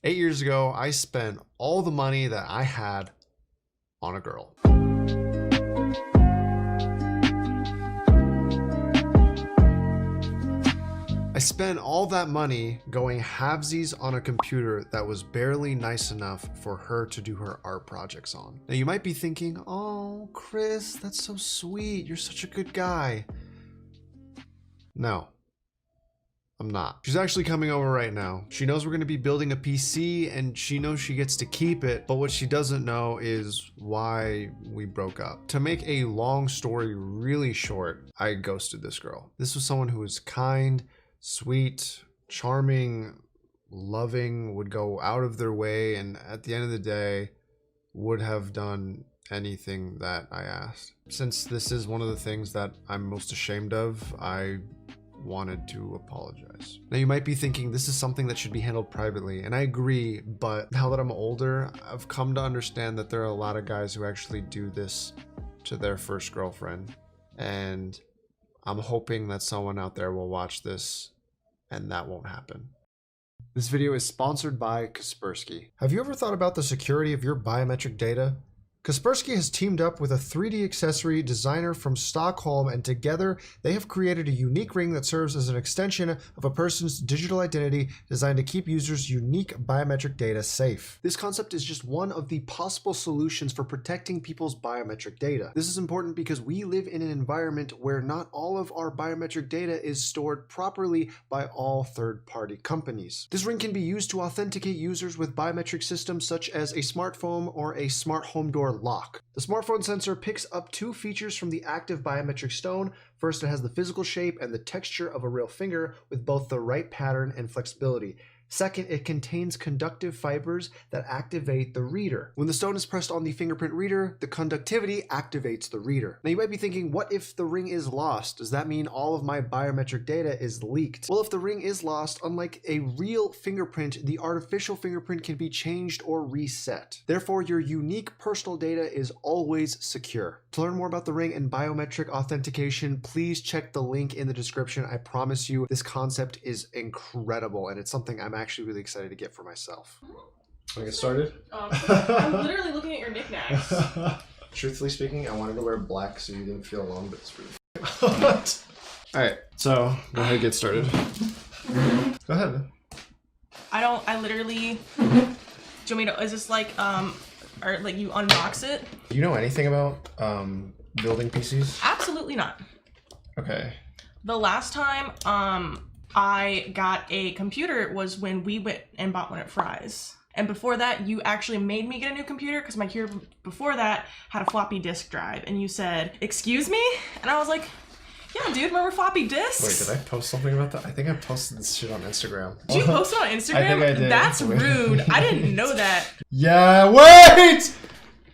8 years ago, I spent all the money that I had on a girl. I spent all that money going halvesies on a computer that was barely nice enough for her to do her art projects on. Now you might be thinking, oh, Chris, that's so sweet. You're such a good guy. No, I'm not. She's actually coming over right now. She knows we're gonna be building a PC and she knows she gets to keep it, but what she doesn't know is why we broke up. To make a long story really short, I ghosted this girl. This was someone who was kind, sweet, charming, loving, would go out of their way, and at the end of the day would have done anything that I asked. Since this is one of the things that I'm most ashamed of, I wanted to apologize. Now you might be thinking this is something that should be handled privately, and I agree, but now that I'm older, I've come to understand that there are a lot of guys who actually do this to their first girlfriend, and I'm hoping that someone out there will watch this and that won't happen. This video is sponsored by Kaspersky. Have you ever thought about the security of your biometric data? Kaspersky has teamed up with a 3D accessory designer from Stockholm, and together they have created a unique ring that serves as an extension of a person's digital identity, designed to keep users' unique biometric data safe. This concept is just one of the possible solutions for protecting people's biometric data. This is important because we live in an environment where not all of our biometric data is stored properly by all third-party companies. This ring can be used to authenticate users with biometric systems such as a smartphone or a smart home door lock. The smartphone sensor picks up two features from the active biometric stone. First, it has the physical shape and the texture of a real finger with both the right pattern and flexibility. Second, it contains conductive fibers that activate the reader. When the stone is pressed on the fingerprint reader, the conductivity activates the reader. Now you might be thinking, what if the ring is lost? Does that mean all of my biometric data is leaked? Well, if the ring is lost, unlike a real fingerprint, the artificial fingerprint can be changed or reset. Therefore, your unique personal data is always secure. To learn more about the ring and biometric authentication, please check the link in the description. I promise you, this concept is incredible, and it's something I'm actually really excited to get for myself. Want to get started? I'm literally looking at your knickknacks. Truthfully speaking, I wanted to wear black so you didn't feel alone, but it's really Alright, so go ahead and get started. Go ahead. I literally, do you want me to, is this like, or like you unbox it? Do you know anything about building PCs? Absolutely not. Okay. The last time I got a computer was when we went and bought one at Fry's. And before that, you actually made me get a new computer because my computer before that had a floppy disk drive. And you said, excuse me? And I was like, yeah, dude, remember floppy disks? Wait, did I post something about that? I think I posted this shit on Instagram. Did you post it on Instagram? I think I did. That's rude. I didn't know that. Yeah, wait!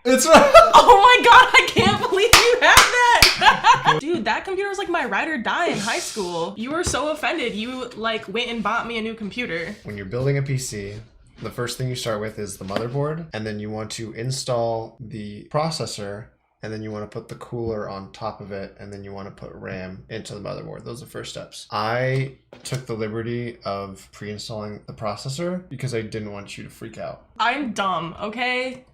It's right. Oh my god, I can't believe you had that! Dude, that computer was like my ride or die in high school. You were so offended. You like went and bought me a new computer. When you're building a PC, the first thing you start with is the motherboard, and then you want to install the processor, and then you want to put the cooler on top of it, and then you want to put RAM into the motherboard. Those are the first steps. I took the liberty of pre-installing the processor because I didn't want you to freak out. I'm dumb, okay?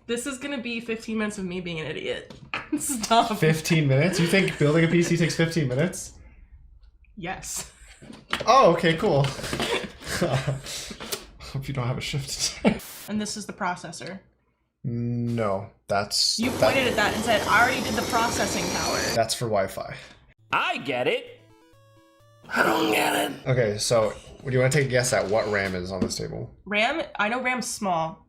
This is gonna be 15 minutes of me being an idiot. Stop. 15 minutes? You think building a PC takes 15 minutes? Yes. Oh, okay, cool. Hope you don't have a shift today. And this is the processor. No, that's... You pointed at that and said, I already did the processing power. That's for Wi-Fi. I get it. I don't get it. Okay, so do you want to take a guess at what RAM is on this table? RAM? I know RAM's small.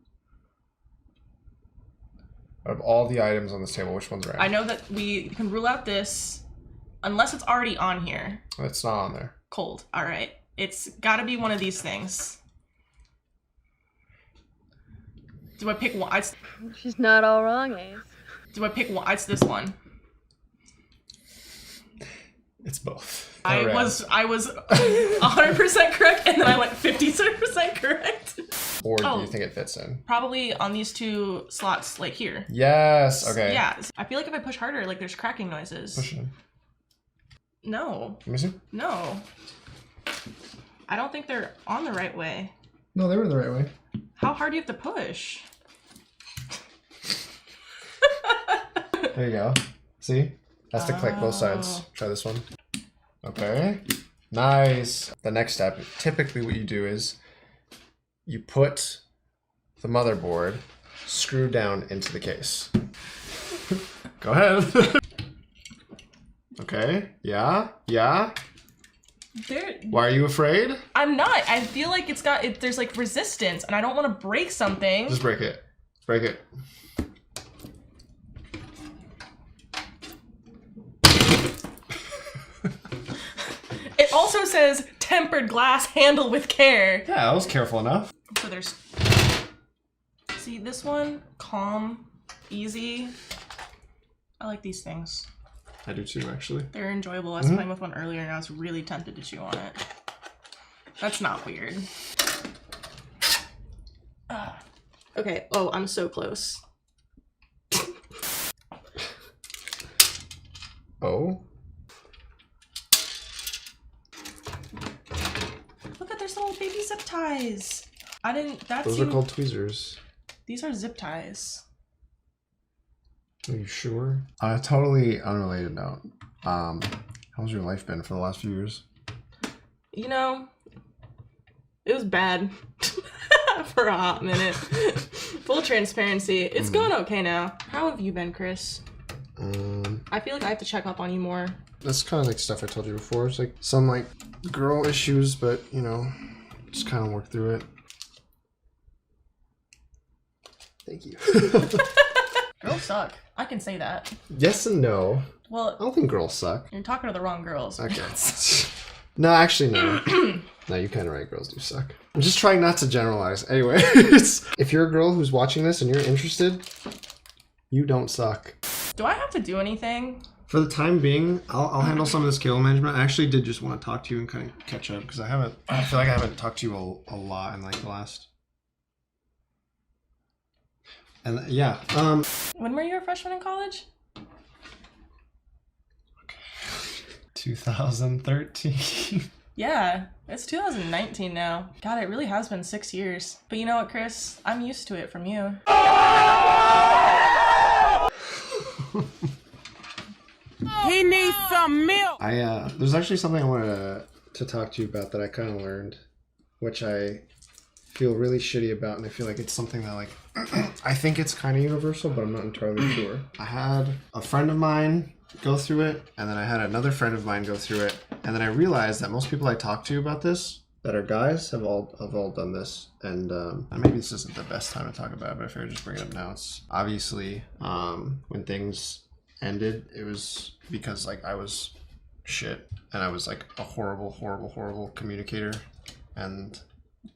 Out of all the items on this table, which one's RAM? I know that we can rule out this, unless it's already on here. It's not on there. Cold. All right. It's got to be one of these things. Do I pick one? She's not all wrong, Ace. Do I pick one? It's this one. It's both. I was 100% correct, and then I went 57% correct. Or do you think it fits in? Probably on these two slots, like here. Yes. Okay. Yeah. I feel like if I push harder, like there's cracking noises. Push it in. No. Let me see. No. I don't think they're on the right way. No, they were the right way. hard do you have to push? There you go. See? That's to click both sides. Try this one. Okay. Nice. The next step, typically what you do is you put the motherboard screwed down into the case. Go ahead. Okay. Yeah. Yeah. Why are you afraid? I'm not. I feel like there's like resistance and I don't want to break something. Just break it. Break it. It also says tempered glass, handle with care. Yeah, I was careful enough. So there's, see this one, calm, easy. I like these things. I do too, actually. They're enjoyable. I was playing with one earlier and I was really tempted to chew on it. That's not weird. Okay, oh, I'm so close. Oh? Look at there's little baby zip ties. Those are called tweezers. These are zip ties. Are you sure? On a totally unrelated note, how's your life been for the last few years? You know, it was bad for a hot minute. Full transparency. It's going okay now. How have you been, Chris? I feel like I have to check up on you more. That's kind of like stuff I told you before. It's like some like girl issues, but you know, just kind of work through it. Thank you. Girls suck. I can say that. Yes and no. Well, I don't think girls suck. you're talking to the wrong girls. Okay. No, actually, no. No, you're kind of right. Girls do suck. I'm just trying not to generalize. Anyways, if you're a girl who's watching this and you're interested, you don't suck. Do I have to do anything? For the time being, I'll handle some of the scale management. I actually did just want to talk to you and kind of catch up because I feel like I haven't talked to you a lot in like the last. And yeah, When were you a freshman in college? 2013. Yeah, it's 2019 now. God, it really has been 6 years. But you know what, Chris? I'm used to it from you. He needs some milk. There's actually something I wanted to talk to you about that I kind of learned, which I feel really shitty about, and I feel like it's something that like I think it's kind of universal, but I'm not entirely sure. I had a friend of mine go through it, and then I had another friend of mine go through it, and then I realized that most people I talk to about this that are guys have all done this, and maybe this isn't the best time to talk about it, but I figured I'd just bring it up now. It's obviously when things ended, it was because like I was shit, and I was like a horrible communicator, and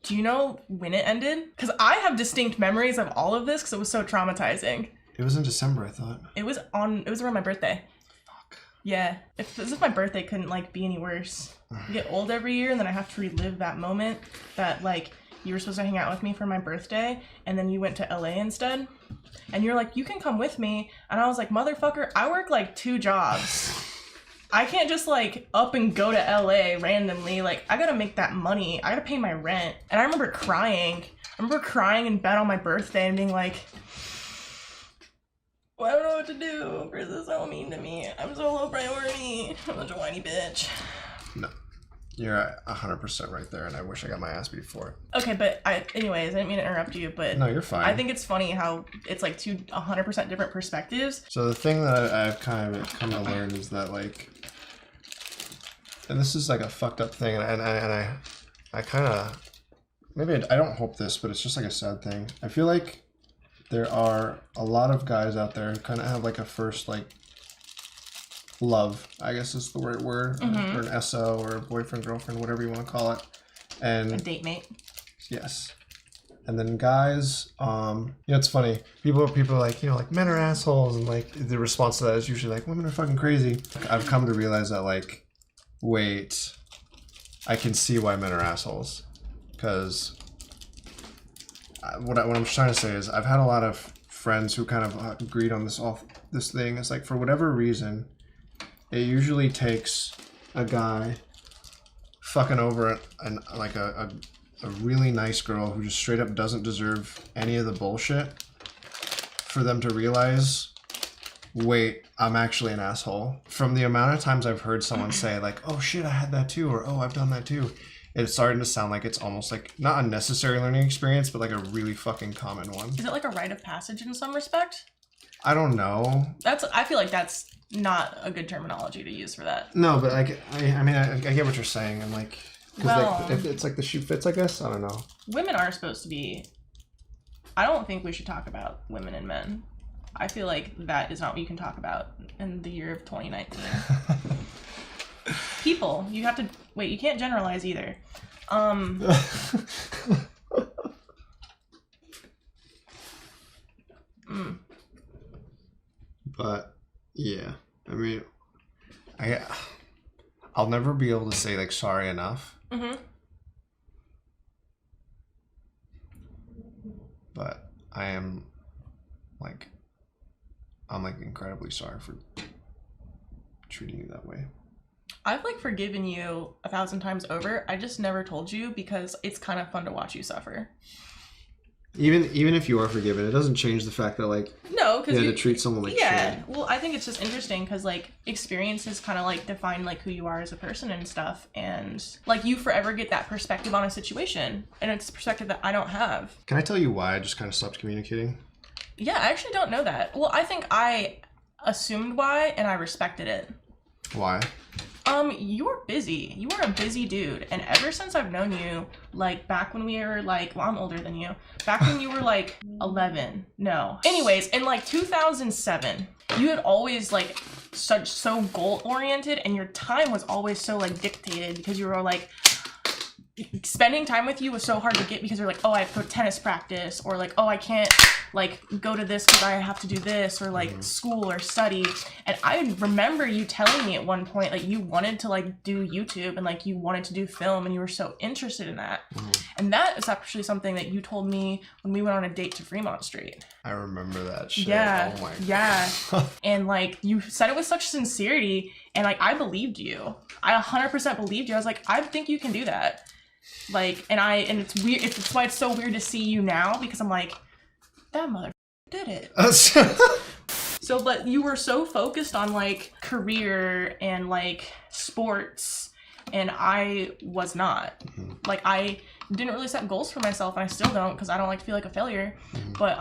Do you know when it ended? Because I have distinct memories of all of this because it was so traumatizing. it was in December, I thought. It was around my birthday. Fuck. Yeah, as if my birthday couldn't like be any worse. I get old every year and then I have to relive that moment that like you were supposed to hang out with me for my birthday and then you went to LA instead. And you're like, you can come with me. And I was like, motherfucker, I work like 2 jobs. I can't just like up and go to LA randomly. Like I gotta make that money. I gotta pay my rent. And I remember crying. In bed on my birthday and being like, well, I don't know what to do. Chris is so mean to me. I'm so low priority. I'm such a whiny bitch. No, you're 100% right there, and I wish I got my ass beat for it. Okay, but anyways, I didn't mean to interrupt you, but No, you're fine. I think it's funny how it's like 100% different perspectives. So the thing that I've kind of come to learn is that like, and this is like a fucked up thing, and I kind of, maybe I don't hope this, but it's just like a sad thing. I feel like there are a lot of guys out there who kind of have like a first like love, I guess is the right word, or an SO or a boyfriend, girlfriend, whatever you want to call it. And A date mate. yes. And then guys, you know, it's funny. People are like, you know, like men are assholes, and like the response to that is usually like women are fucking crazy. I've come to realize that like, wait, I can see why men are assholes, because what I'm trying to say is I've had a lot of friends who kind of agreed on this thing. It's like for whatever reason, it usually takes a guy fucking over like a a really nice girl who just straight up doesn't deserve any of the bullshit for them to realize, wait, I'm actually an asshole. From the amount of times I've heard someone say like, oh shit, I had that too, or oh, I've done that too, it's starting to sound like it's almost like not a necessary learning experience, but like a really fucking common one. Is it like a rite of passage in some respect? I don't know. I feel like that's not a good terminology to use for that. No, but I mean, I get what you're saying, and like, because Well, like, it's like the shoe fits, I guess. I don't know. women are supposed to be. I don't think we should talk about women and men. I feel like that is not what you can talk about in the year of 2019. People, you have to wait. You can't generalize either. But yeah, I mean, I'll never be able to say like sorry enough. Mm-hmm. But I'm like incredibly sorry for treating you that way. I've like forgiven you 1,000 times over. I just never told you because it's kind of fun to watch you suffer. Even if you are forgiven, it doesn't change the fact that like No, because you had to treat someone like yeah. shit. Well, I think it's just interesting because like experiences kind of like define like who you are as a person and stuff, and like you forever get that perspective on a situation, and it's a perspective that I don't have. Can I tell you why I just kind of stopped communicating? Yeah, I actually don't know that. Well, I think I assumed why, and I respected it. Why? You were busy. You were a busy dude. And ever since I've known you, like back when we were like, well, I'm older than you. Back when you were like 11. No. Anyways, in like 2007, you had always like so goal oriented, and your time was always so like dictated because you were like, spending time with you was so hard to get because you're like, oh, I have tennis practice, or like, oh, I can't like go to this because I have to do this, or like school or study. And I remember you telling me at one point like you wanted to like do YouTube and like you wanted to do film, and you were so interested in that. And that is actually something that you told me when we went on a date to Fremont Street. I remember that shit. Yeah, Oh my yeah. And like you said it with such sincerity, and like I believed you. I 100% believed you. I was like, I think you can do that. Like, and it's weird. It's why it's so weird to see you now, because I'm like, that mother did it. So, but you were so focused on like career and like sports, and I was not. Like, I didn't really set goals for myself, and I still don't, because I don't like to feel like a failure. But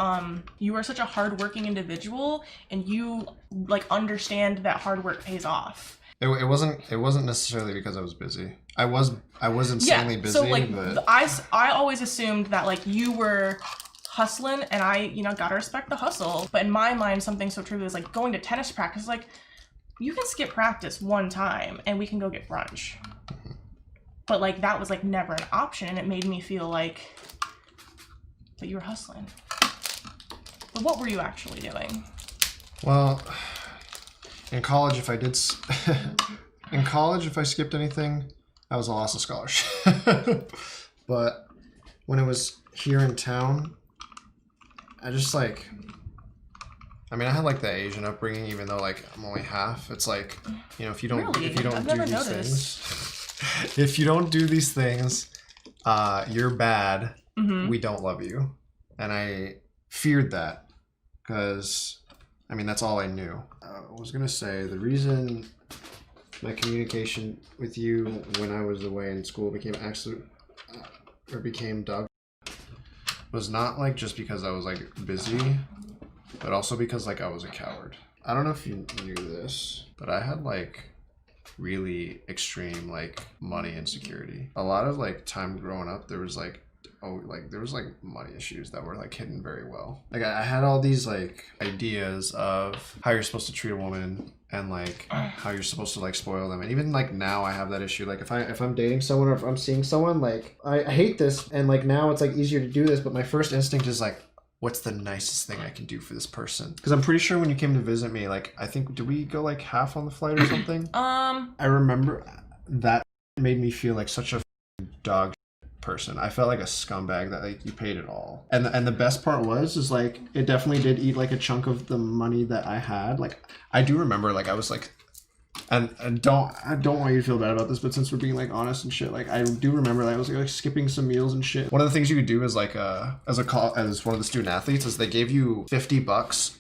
you are such a hardworking individual, and you like understand that hard work pays off. It wasn't necessarily because I was busy. I was insanely busy. So like but I always assumed that like you were hustling, and I gotta respect the hustle. But in my mind, something so trivial is like going to tennis practice. Like, you can skip practice one time and we can go get brunch. But like that was like never an option, and it made me feel like that you were hustling. But what were you actually doing? well, in college, if I skipped anything, that was a loss of scholarship. But when it was here in town, I just like, I mean, I had like the Asian upbringing, even though like I'm only half. It's like, if you don't Really? I've never do these noticed. things, if you don't do these things, you're bad. We don't love you. And I feared that because, I mean, that's all I knew. I was gonna say the reason my communication with you when I was away in school became dog was not like just because I was like busy, but also because like I was a coward. I don't know if you knew this, but I had like really extreme like money insecurity. A lot of like time growing up, there was like money issues that were like hidden very well. Like I had all these like ideas of how you're supposed to treat a woman, and like how you're supposed to like spoil them. And even like now I have that issue. Like if I'm dating someone, or if I'm seeing someone, like I hate this, and like now it's like easier to do this, but my first instinct is like, what's the nicest thing I can do for this person? Because I'm pretty sure when you came to visit me, like I think, did we go like half on the flight or something? I remember that made me feel like such a dog person. I felt like a scumbag that like you paid it all. And the best part is like it definitely did eat like a chunk of the money that I had. Like I do remember like I was like And I don't want you to feel bad about this, but since we're being like honest and shit, like I do remember that I was like skipping some meals and shit. One of the things you could do is like as one of the student athletes is they gave you $50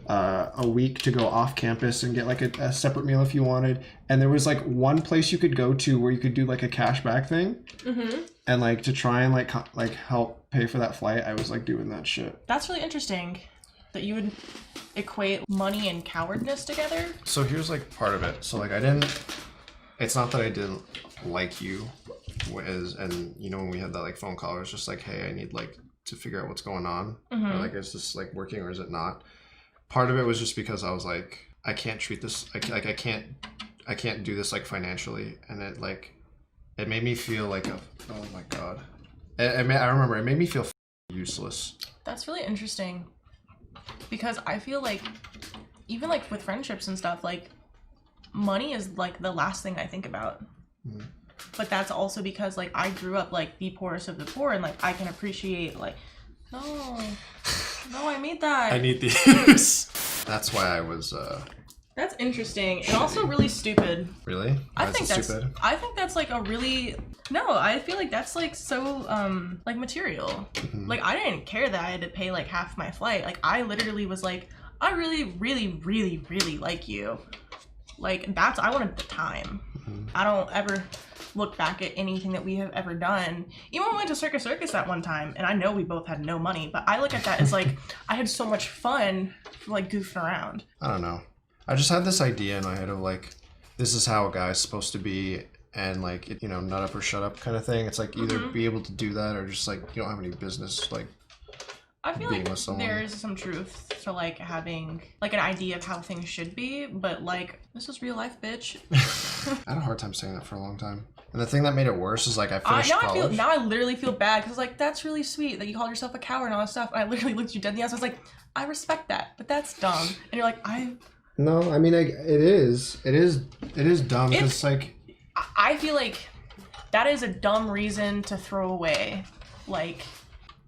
a week to go off campus and get like a separate meal if you wanted. And there was like one place you could go to where you could do like a cashback thing, and like to try and like help pay for that flight. I was like doing that shit. That's really interesting that you would equate money and cowardness together. So here's like part of it. So like it's not that I didn't like you, and you know when we had that like phone call, it was just like, hey, I need like to figure out what's going on, or like is this like working or is it not? Part of it was just because I was like, I can't treat this I can't do this like financially, and it made me feel like oh my god, I remember it made me feel useless. That's really interesting. Because I feel like even like with friendships and stuff, like money is like the last thing I think about. But that's also because like I grew up like the poorest of the poor, and like I can appreciate like no I made that. I need these. That's why I was That's interesting and also really stupid. Really? Why is it stupid? I think that's like a really I feel like that's like so like material. Like I didn't care that I had to pay like half my flight. Like I literally was like, I really like you. Like I wanted the time. I don't ever look back at anything that we have ever done. Even when we went to Circus that one time, and I know we both had no money, but I look at that as like I had so much fun like goofing around. I don't know. I just had this idea in my head of like, this is how a guy's supposed to be, and like, you know, nut up or shut up kind of thing. It's like either be able to do that or just like you don't have any business like I feel being like with someone. there is some truth to like having like an idea of how things should be, but like this is real life, bitch. I had a hard time saying that for a long time. And the thing that made it worse is like I finished college. Now I literally feel bad because like that's really sweet that you called yourself a coward and all that stuff. And I literally looked you dead in the eyes. I was like, I respect that, but that's dumb. And you're like, No, I mean it is dumb because like I feel like that is a dumb reason to throw away like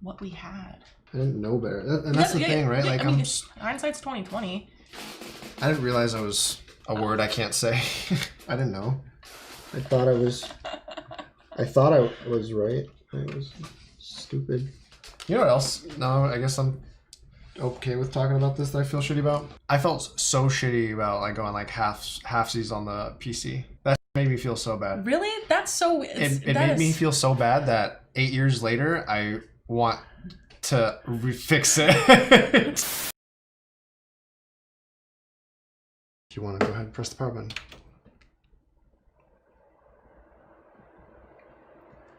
what we had. I didn't know better, and that's the thing, right? Like I mean, hindsight's 20/20. I didn't realize I was a word I can't say. I didn't know. I thought I was right. I was stupid. You know what else? No, I guess I'm okay with talking about this that I feel shitty about. I felt so shitty about like going like halfsies on the PC. That made me feel so bad. Really? That's so. It made me feel so bad that 8 years later I want to fix it. If you want to go ahead and press the power button.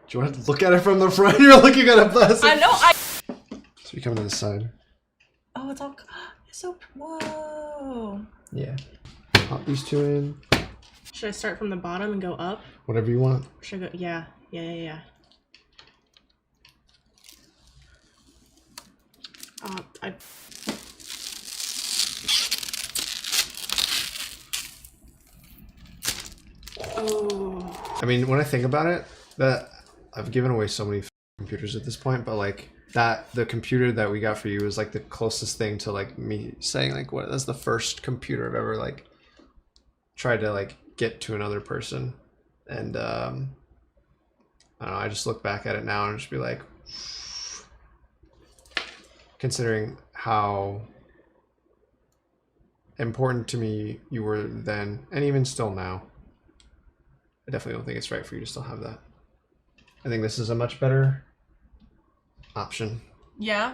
Do you want to look at it from the front? You're looking at a plastic. I know. So you come to this side. Oh, it's so. Whoa. Yeah. Pop these two in. Should I start from the bottom and go up? Whatever you want. Should I go? Yeah. I mean, when I think about it, that I've given away so many computers at this point, but like the computer that we got for you is like the closest thing to like me saying like that's the first computer I've ever like tried to like get to another person, and I don't know, I just look back at it now and just be like, considering how important to me you were then and even still now, I definitely don't think it's right for you to still have that. I think this is a much better option. Yeah.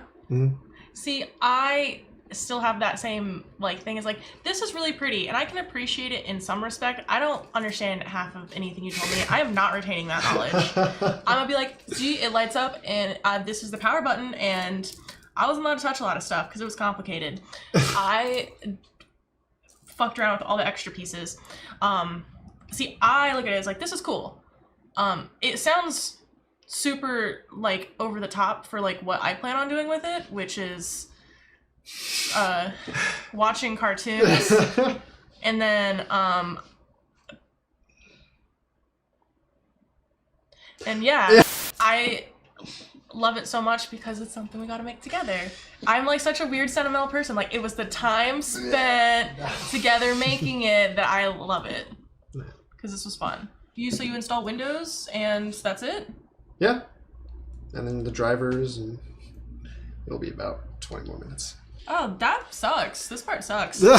See, I still have that same like thing. It's like, this is really pretty and I can appreciate it in some respect. I don't understand half of anything you told me. I am not retaining that knowledge. I'm gonna be like, gee, it lights up and this is the power button, and I wasn't allowed to touch a lot of stuff because it was complicated. I fucked around with all the extra pieces. See, I look at it as like, this is cool. It sounds super like over the top for like what I plan on doing with it, which is watching cartoons and then and yeah, love it so much because it's something we got to make together. I'm like such a weird sentimental person. Like it was the time spent together making it that I love it because this was fun. So you install Windows and that's it? Yeah. And then the drivers, and it'll be about 20 more minutes. Oh, that sucks. This part sucks. Boo!